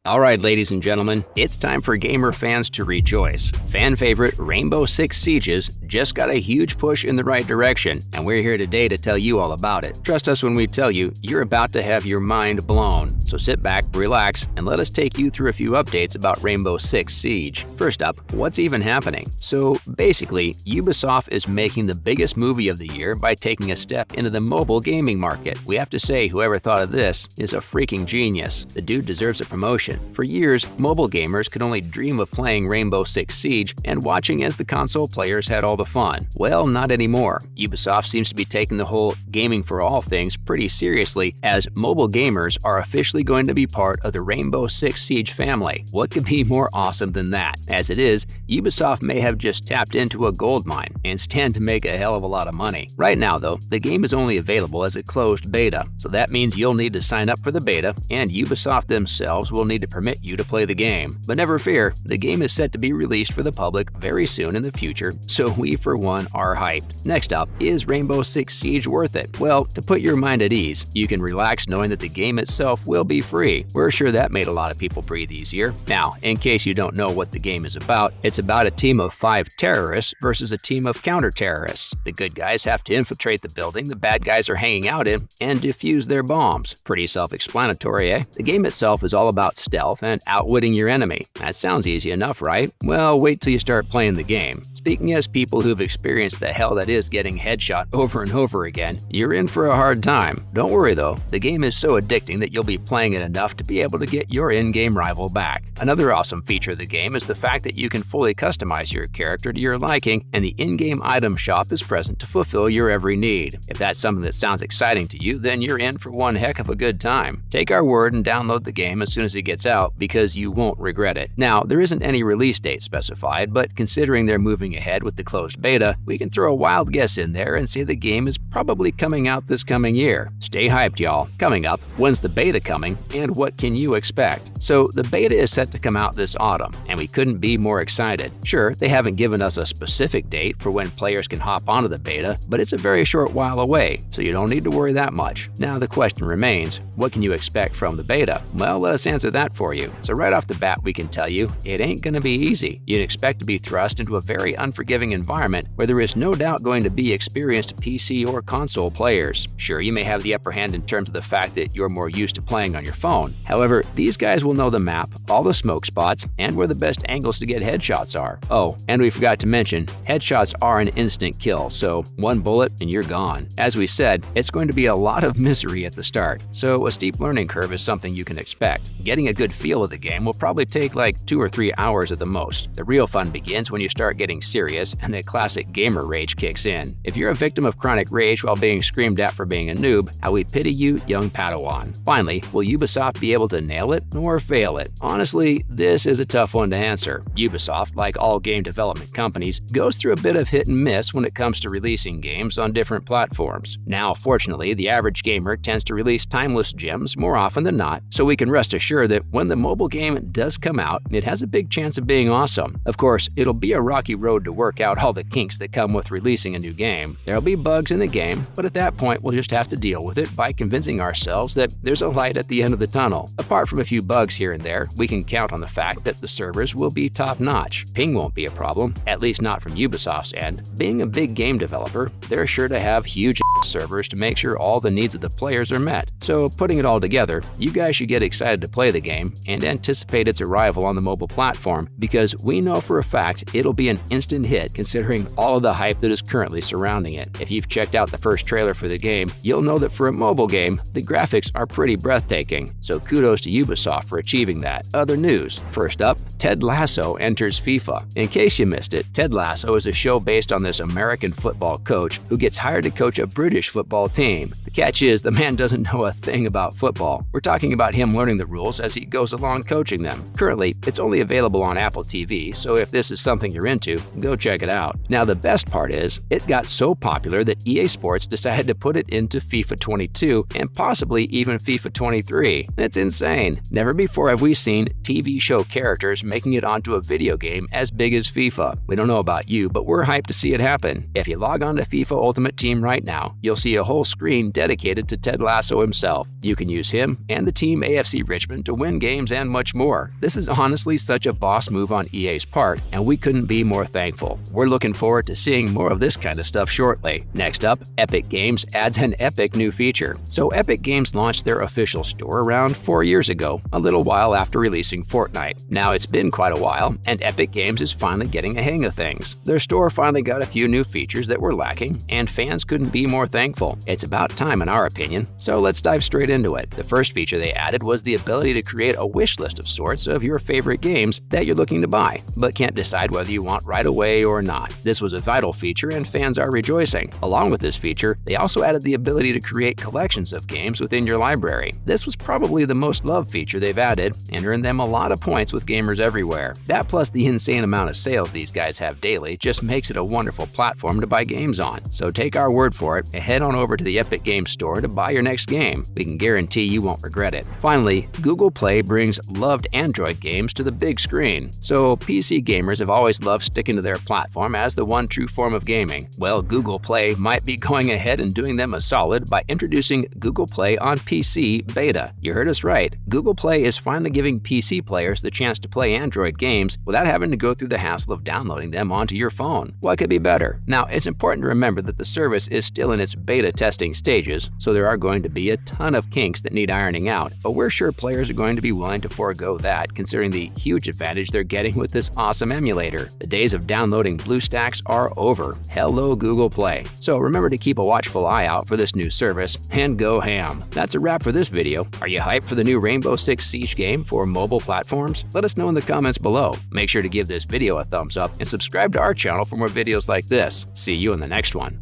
All right, ladies and gentlemen, it's time for gamer fans to rejoice. Fan favorite Rainbow Six Sieges just got a huge push in the right direction, and we're here today to tell you all about it. Trust us when we tell you you're about to have your mind blown. So sit back, relax, and let us take you through a few updates about Rainbow Six Siege. First up, what's even happening? So basically, Ubisoft is making the biggest movie of the year by taking a step into the mobile gaming market. We have to say, whoever thought of this is a freaking genius. The dude deserves a promotion. For years, mobile gamers could only dream of playing Rainbow Six Siege and watching as the console players had all the fun. Well, not anymore. Ubisoft seems to be taking the whole gaming for all things pretty seriously, as mobile gamers are officially going to be part of the Rainbow Six Siege family. What could be more awesome than that? As it is, Ubisoft may have just tapped into a gold mine and stand to make a hell of a lot of money. Right now, though, the game is only available as a closed beta, so that means you'll need to sign up for the beta, and Ubisoft themselves will need to permit you to play the game. But never fear, the game is set to be released for the public very soon in the future, so we for one are hyped. Next up, is Rainbow Six Siege worth it? Well, to put your mind at ease, you can relax knowing that the game itself will be free. We're sure that made a lot of people breathe easier. Now, in case you don't know what the game is about, it's about a team of 5 terrorists versus a team of counter-terrorists. The good guys have to infiltrate the building the bad guys are hanging out in and defuse their bombs. Pretty self-explanatory, eh? The game itself is all about stealth and outwitting your enemy. That sounds easy enough, right? Well, wait till you start playing the game. Speaking as people who've experienced the hell that is getting headshot over and over again, you're in for a hard time. Don't worry though, the game is so addicting that you'll be playing it enough to be able to get your in-game rival back. Another awesome feature of the game is the fact that you can fully customize your character to your liking, and the in-game item shop is present to fulfill your every need. If that's something that sounds exciting to you, then you're in for one heck of a good time. Take our word and download the game as soon as it gets out, because you won't regret it. Now, there isn't any release date specified, but considering they're moving ahead with the closed beta, we can throw a wild guess in there and say the game is probably coming out this coming year. Stay hyped, y'all. Coming up, when's the beta coming, and what can you expect? So, the beta is set to come out this autumn, and we couldn't be more excited. Sure, they haven't given us a specific date for when players can hop onto the beta, but it's a very short while away, so you don't need to worry that much. Now the question remains, what can you expect from the beta? Well, let us answer that for you. So right off the bat, we can tell you, it ain't gonna be easy. You'd expect to be thrust into a very unforgiving environment where there is no doubt going to be experienced PC or console players. Sure, you may have the upper hand in terms of the fact that you're more used to playing on your phone. However, these guys will know the map, all the smoke spots, and where the best angles to get headshots are. Oh, and we forgot to mention, headshots are an instant kill, so one bullet and you're gone. As we said, it's going to be a lot of misery at the start, so a steep learning curve is something you can expect. Getting a good feel of the game will probably take like 2 or 3 hours at the most. The real fun begins when you start getting serious and the classic gamer rage kicks in. If you're a victim of chronic rage while being screamed at for being a noob, how we pity you, young Padawan. Finally, will Ubisoft be able to nail it or fail it? Honestly, this is a tough one to answer. Ubisoft, like all game development companies, goes through a bit of hit and miss when it comes to releasing games on different platforms. Now, fortunately, the average gamer tends to release timeless gems more often than not, so we can rest assured that when the mobile game does come out, it has a big chance of being awesome. Of course, it'll be a rocky road to work out all the kinks that come with releasing a new game. There'll be bugs in the game, but at that point we'll just have to deal with it by convincing ourselves that there's a light at the end of the tunnel. Apart from a few bugs here and there, we can count on the fact that the servers will be top-notch. Ping won't be a problem, at least not from Ubisoft's end. Being a big game developer, they're sure to have huge servers to make sure all the needs of the players are met. So putting it all together, you guys should get excited to play the game and anticipate its arrival on the mobile platform, because we know for a fact it'll be an instant hit considering all of the hype that is currently surrounding it. If you've checked out the first trailer for the game, you'll know that for a mobile game, the graphics are pretty breathtaking. So kudos to Ubisoft for achieving that. Other news. First up, Ted Lasso enters FIFA. In case you missed it, Ted Lasso is a show based on this American football coach who gets hired to coach a British football team. The catch is the man doesn't know a thing about football. We're talking about him learning the rules as he goes along coaching them. Currently, it's only available on Apple TV, so if this is something you're into, Go check it out. Now, the best part is, it got so popular that EA Sports decided to put it into FIFA 22 and possibly even FIFA 23. It's insane. Never before have we seen TV show characters making it onto a video game as big as FIFA. We don't know about you, but we're hyped to see it happen. If you log on to FIFA Ultimate Team right now, you'll see a whole screen dedicated to Ted Lasso himself. You can use him and the team AFC Richmond to win games and much more. This is honestly such a boss move on EA's part, and we couldn't be more thankful. We're looking forward to seeing more of this kind of stuff shortly. Next up, Epic Games adds an epic new feature. So Epic Games launched their official store around 4 years ago, a little while after releasing Fortnite. Now it's been quite a while, and Epic Games is finally getting a hang of things. Their store finally got a few new features that were lacking, and fans couldn't be more thankful. It's about time in our opinion, so let's dive straight into it. The first feature they added was the ability to create a wish list of sorts of your favorite games that you're looking to buy, but can't decide whether you want right away or not. This was a vital feature, and fans are rejoicing. Along with this feature, they also added the ability to create collections of games within your library. This was probably the most loved feature they've added and earned them a lot of points with gamers everywhere. That plus the insane amount of sales these guys have daily just makes it a wonderful platform to buy games on. So take our word for it and head on over to the Epic Games Store to buy your next game. We can guarantee you won't regret it. Finally, Google Play brings loved Android games to the big screen. So PC gamers have always loved sticking to their platform as the one true form of gaming. Well, Google Play might be going ahead and doing them a solid by introducing Google Play on PC Beta. You heard us right. Google Play is finally giving PC players the chance to play Android games without having to go through the hassle of downloading them onto your phone. What could be better? Now, it's important to remember that the service is still in its beta testing stages, so there are going to be a ton of kinks that need ironing out, but we're sure players are going to be willing to forego that considering the huge advantage they're getting with this awesome emulator. The days of downloading BlueStacks are over. Hello, Google Play. So remember to keep a watchful eye out for this new service and go ham. That's a wrap for this video. Are you hyped for the new Rainbow Six Siege game for mobile platforms? Let us know in the comments below. Make sure to give this video a thumbs up and subscribe to our channel for more videos like this. See you in the next one.